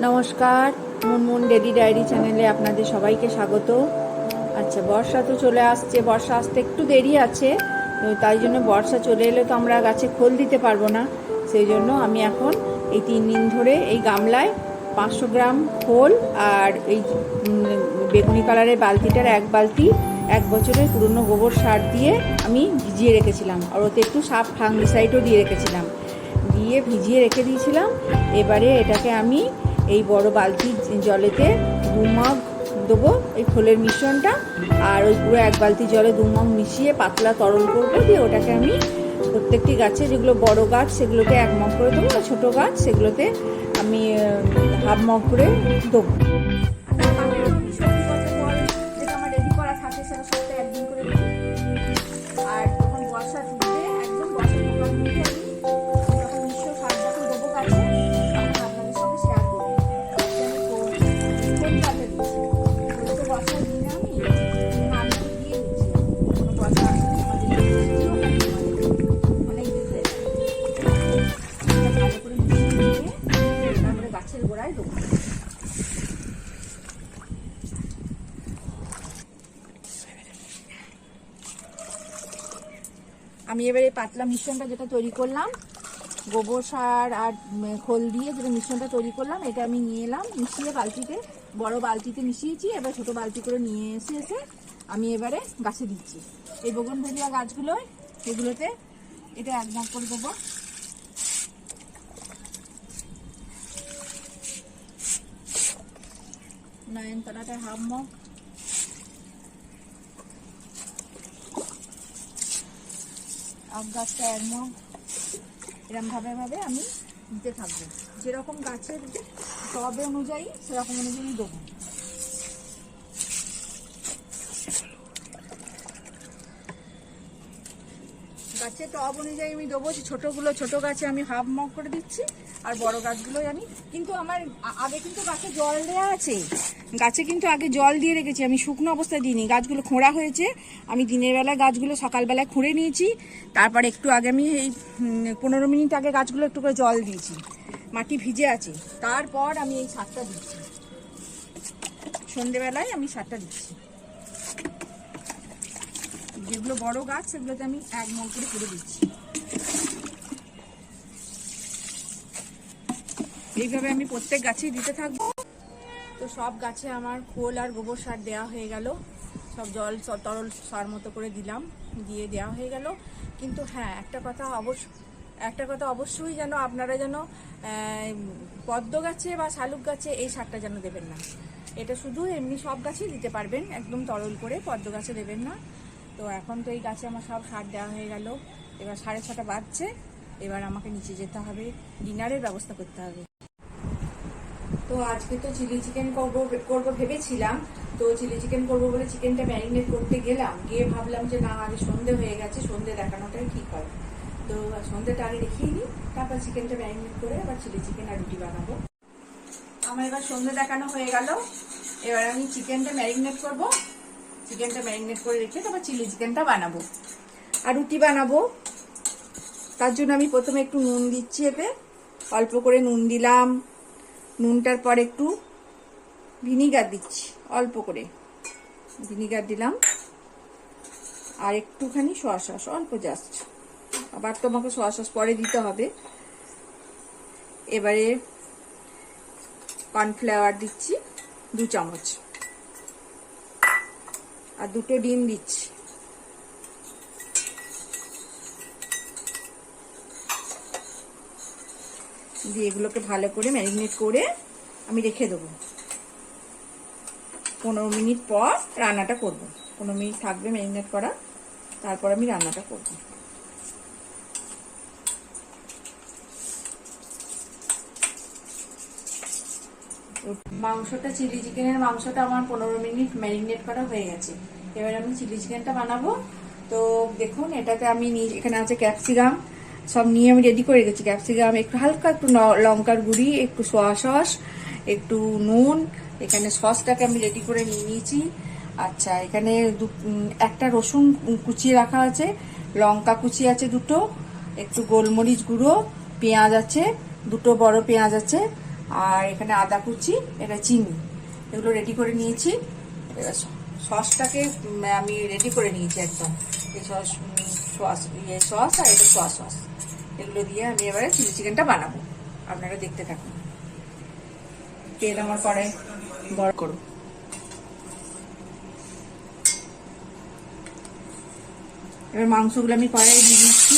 নমস্কার, Munmun daily diary চ্যানেলে আপনাদের সবাইকে স্বাগত। আচ্ছা, বর্ষা তো চলে আসছে, বর্ষা আসতে একটু দেরি আছে, তাই জন্য বর্ষা চলে এলে তো আমরা গাছে খোল দিতে পারবো না। সেই জন্য আমি এখন এই 3 দিন ধরে এই গামলায় 500 গ্রাম খোল আর এই বেগুনি কালারের বালতিটার 1 বালতি 1 বছরের পুরনো গোবর সার দিয়ে আমি ভিজিয়ে রেখেছিলাম, আর ওতে একটু সাপ ফাঙ্গিসাইডও দিয়ে রেখেছিলাম, দিয়ে ভিজিয়ে রেখে দিয়েছিলাম। এবারে এটাকে আমি এই বড় বালতির জলেতে 2 মগ দেবো এই খোলের মিশ্রণটা, আর ওই পুরো 1 বালতি জলে 2 মগ মিশিয়ে পাতলা তরল করবো, দিয়ে ওটাকে আমি প্রত্যেকটি গাছে, যেগুলো বড় গাছ সেগুলোতে 1 মগ করে দেবো, আর ছোটো গাছ সেগুলোতে আমি হাফ মগ করে দেবো। আর যখন বর্ষা ঢুকবে, একদম বর্ষা ঢোকার মুখে আমি যখন মিশ্র সার যখন দেবো গাছে, তখন আপনাদের সঙ্গে শেয়ার করবো। তো বর্ষার দিনে আমি নামগুলো দিয়ে দিচ্ছি, কোনো বর্ষা অনেক দিন হয়ে যায়, ভালো করে মিশিয়ে দিয়ে তারপরে গাছের গোড়ায় দেবো। আমি এবারে পাতলা মিশ্রণটা যেটা তৈরি করলাম, গোবর সার আর খোল দিয়ে যেটা মিশ্রণটা তৈরি করলাম, এটা আমি নিয়ে এলাম, মিশিয়ে বালতিতে, বড় বালতিতে মিশিয়েছি। এবার ছোট বালতি করে নিয়ে এসে আমি এবারে গাছে দিচ্ছি। এই বোগনভেলিয়া গাছগুলোয়, এগুলোতে এটা 1 মগ করে দেবো। নয়নতারাটা হাফ মগ, আখ গাছটা 1 মগ। এরকম ভাবে আমি দিতে থাকবো, যেরকম গাছের টব অনুযায়ী সেরকম অনুযায়ী দেবো। গাছের টব অনুযায়ী আমি দেবো। ছোটোগুলো, ছোটো গাছে আমি হাফ মগ করে দিচ্ছি, আর বড় গাছগুলোই আমি, কিন্তু আমার আগে কিন্তু গাছে জল দেওয়া আছে, গাছে কিন্তু আগে জল দিয়ে রেখেছি, আমি শুকনো অবস্থায় দিইনি। গাছগুলো খোঁড়া হয়েছে, আমি দিনের বেলায় গাছগুলো সকালবেলায় খুঁড়ে নিয়েছি, তারপর একটু আগে আমি এই 15 মিনিট আগে গাছগুলো একটু করে জল দিয়েছি, মাটি ভিজে আছে, তারপর আমি এই সারটা দিচ্ছি। সন্ধেবেলায় আমি সারটা দিচ্ছি। যেগুলো বড় গাছ সেগুলোতে আমি 1 মগ করে দিচ্ছি। এইভাবে আমি প্রত্যেক গাছেই দিতে থাকবো। তো সব গাছে আমার খোল আর গোবর সার দেওয়া হয়ে গেল, সব জল তরল সার মতো করে দিলাম, দিয়ে দেওয়া হয়ে গেল। কিন্তু হ্যাঁ, একটা কথা অবশ্যই যেন আপনারা যেন পদ্ম গাছে বা শালুক গাছে এই সারটা যেন দেবেন না। এটা শুধু এমনি সব গাছেই দিতে পারবেন, একদম তরল করে, পদ্ম গাছে দেবেন না। তো এখন তো এই গাছে আমার সব সার দেওয়া হয়ে গেল। এবার 6:30 বাজছে, এবার আমাকে নিচে যেতে হবে, ডিনারের ব্যবস্থা করতে হবে। তো আজকে তো চিলি চিকেন করবো ভেবেছিলাম। তো চিলি চিকেন করবো বলে চিকেনটা ম্যারিনেট করতে গেলাম, গিয়ে ভাবলাম যে না, আগে সন্ধে হয়ে গেছে, সন্ধে দেখানোটাই ঠিক হয়। তো সন্ধেটা আগে দেখিয়ে নিই, তারপর চিকেনটা ম্যারিনেট করে আবার চিলি চিকেন আর রুটি বানাবো। আমার এবার সন্ধে দেখানো হয়ে গেল, এবার আমি চিকেনটা ম্যারিনেট করবো। চিকেনটা ম্যারিনেট করে রেখে তারপর চিলি চিকেনটা বানাবো আর রুটি বানাবো। তার জন্য আমি প্রথমে একটু নুন দিচ্ছি, এতে অল্প করে নুন দিলাম। নুনটার পর একটু ভিনিগার দিচ্ছি, অল্প করে ভিনিগার দিলাম, আর একটুখানি সয়া সস, অল্প জাস্ট, আবার তোমাকে সয়া সস পরে দিতে হবে। এবারে কর্নফ্লাওয়ার দিচ্ছি 2 চামচ, আর 2টো ডিম দিচ্ছি। দিয়ে এগুলোকে ভালো করে ম্যারিনেট করে আমি রেখে দেবো। 15 মিনিট পর রান্নাটা করব। 15 মিনিট থাকবে ম্যারিনেট করা, তারপর আমি রান্নাটা করব। মাংসটা, চিলি চিকেনের মাংসটা আমার 15 মিনিট ম্যারিনেট করা হয়ে গেছে। এবার আমি চিলি চিকেনটা বানাবো। তো দেখুন, এটাতে আমি এখানে আছে ক্যাপসিকাম, সব নিয়ে আমি রেডি করে রেখেছি। ক্যাপসিকাম, একটু হালকা একটু লঙ্কার গুঁড়ি, একটু সয়া সস, একটু নুন, এখানে সসটাকে আমি রেডি করে নিয়ে নিয়েছি। আচ্ছা, এখানে একটা রসুন কুচিয়ে রাখা আছে, লঙ্কা কুচি আছে 2টো, একটু গোলমরিচ গুঁড়ো, পেঁয়াজ আছে 2টো বড় পেঁয়াজ আছে, আর এখানে আদা কুচি, এটা চিনি, এগুলো রেডি করে নিয়েছি। সসটাকে আমি রেডি করে নিয়েছি একদম। এই সস আর এটা সোয়া সস, এগুলো দিয়ে আমি এবারে চিলি চিকেনটা বানাবো। আপনারা দেখতে থাকুন। তেল আমার কড়াই গরম করুন। এবার মাংসগুলো আমি কড়াই দিয়ে দিচ্ছি।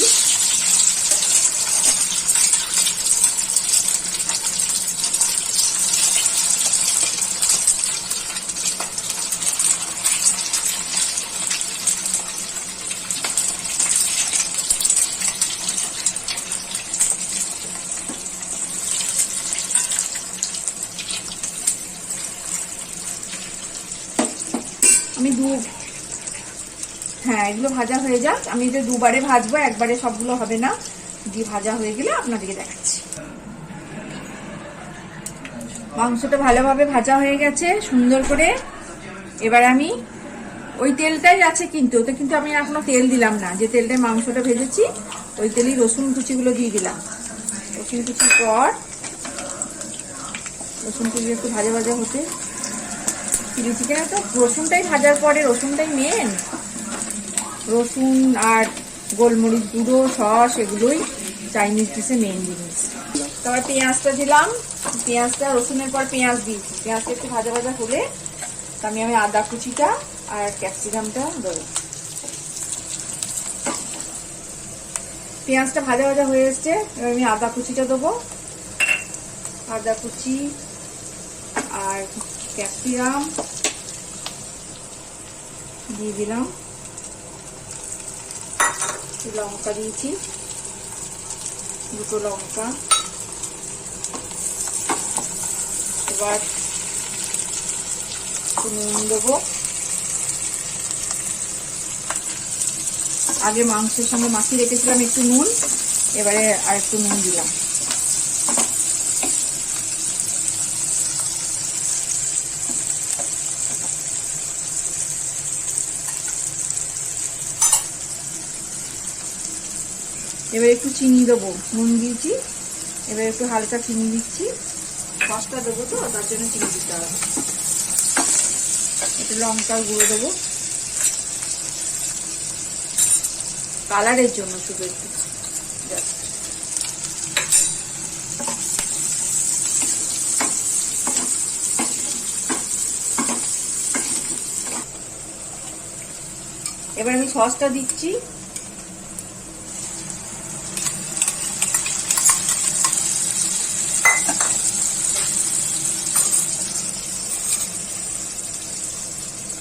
আমি হ্যাঁ, এগুলো ভাজা হয়ে যাক। আমি এটা দুবারে ভাজবো, একবারে সবগুলো হবে না। দিয়ে ভাজা হয়ে গেলে আপনাদেরকে দেখাচ্ছি। মাংসটা ভালোভাবে ভাজা হয়ে গেছে সুন্দর করে। এবার আমি ওই তেলটাই আছে, কিন্তু ওতে কিন্তু আমি এখনো তেল দিলাম না। যে তেলটায় মাংসটা ভেজেছি ওই তেলেই রসুন কুচিগুলো দিয়ে দিলাম। রসুন কুচির পর রসুন কুচি একটু ভাজা ভাজা হতে, চিলি চিকেনে তো রসুনটাই ভাজার পরে, রসুনটাই মেন। রসুন আর গোলমরিচ গুঁড়ো, সস, এগুলোই চাইনিজ ডিশে মেন জিনিস। তারপর পেঁয়াজটা দিলাম। পেঁয়াজটা, রসুনের পর পেঁয়াজ দিয়েছি। পেঁয়াজটা একটু ভাজা ভাজা হলে আমি আদা কুচিটা আর ক্যাপসিকামটা দেবো। পেঁয়াজটা ভাজা ভাজা হয়ে এসছে, এবার আমি আদা কুচিটা দেবো। আদা কুচি আর ক্যাপসিকাম দিয়ে দিলাম। লঙ্কা দিয়েছি, দুটো লঙ্কা। এবার নুন দেবো। আগে মাংসের সঙ্গে মাখিয়ে রেখেছিলাম একটু নুন, এবারে আর একটু নুন দিলাম। এবার একটু চিনি দেবো, নুন দিয়েছি, এবার একটু হালকা চিনি দিচ্ছি। সসটা দেবো তো, তার জন্য চিনি দিতে হবে। একটু লঙ্কার গুঁড়ো দেবো, কালারের জন্য শুধু একটু। এবার আমি সসটা দিচ্ছি।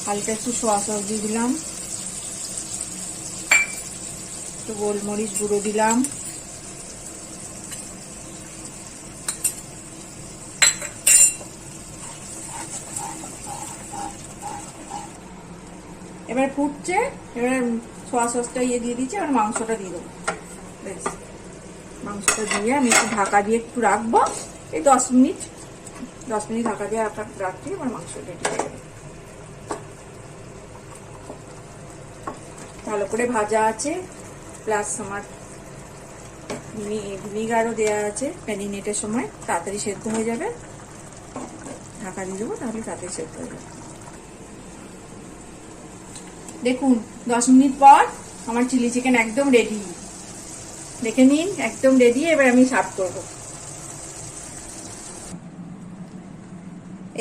হালকা একটু সোয়া সস দিয়ে দিলাম, একটু গোলমরিচ গুঁড়ো দিলাম, এবার ফুটছে। এবার সোয়া সসটা দিয়ে দিচ্ছি। এবার মাংসটা দিয়ে দেবো। মাংসটা দিয়ে আমি একটু ঢাকা দিয়ে একটু রাখবো, এই 10 মিনিট ঢাকা দিয়ে রাখছি। এবার মাংস রেডি হয়ে যাবে। ভালো করে ভাজা আছে, প্লাস আমার ভিনিগারও দেওয়া আছে ম্যারিনেটের সময়, তাড়াতাড়ি সেদ্ধ হয়ে যাবে। ঢাকা দিয়ে দেবো, তাহলে তাড়াতাড়ি সেদ্ধ হয়ে যাবে। দেখুন 10 মিনিট পর আমার চিলি চিকেন একদম রেডি। দেখে নিন, একদম রেডি। এবার আমি সার্ভ করব।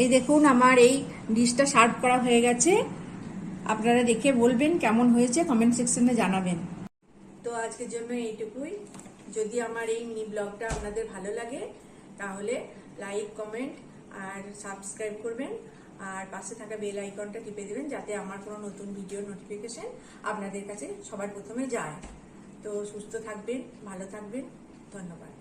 এই দেখুন আমার এই ডিশটা সার্ভ করা হয়ে গেছে। আপনারা দেখে বলবেন কেমন হয়েছে, কমেন্ট সেকশনে জানাবেন। তো আজকের জন্য এইটুকুই। যদি আমার এই মিনি ব্লগটা আপনাদের ভালো লাগে তাহলে লাইক, কমেন্ট আর সাবস্ক্রাইব করবেন। আর পাশে থাকা বেল আইকনটা টিপে দেবেন, যাতে আমার কোনো নতুন ভিডিও নোটিফিকেশন আপনাদের কাছে সবার প্রথমে যায়। তো সুস্থ থাকবেন, ভালো থাকবেন। ধন্যবাদ।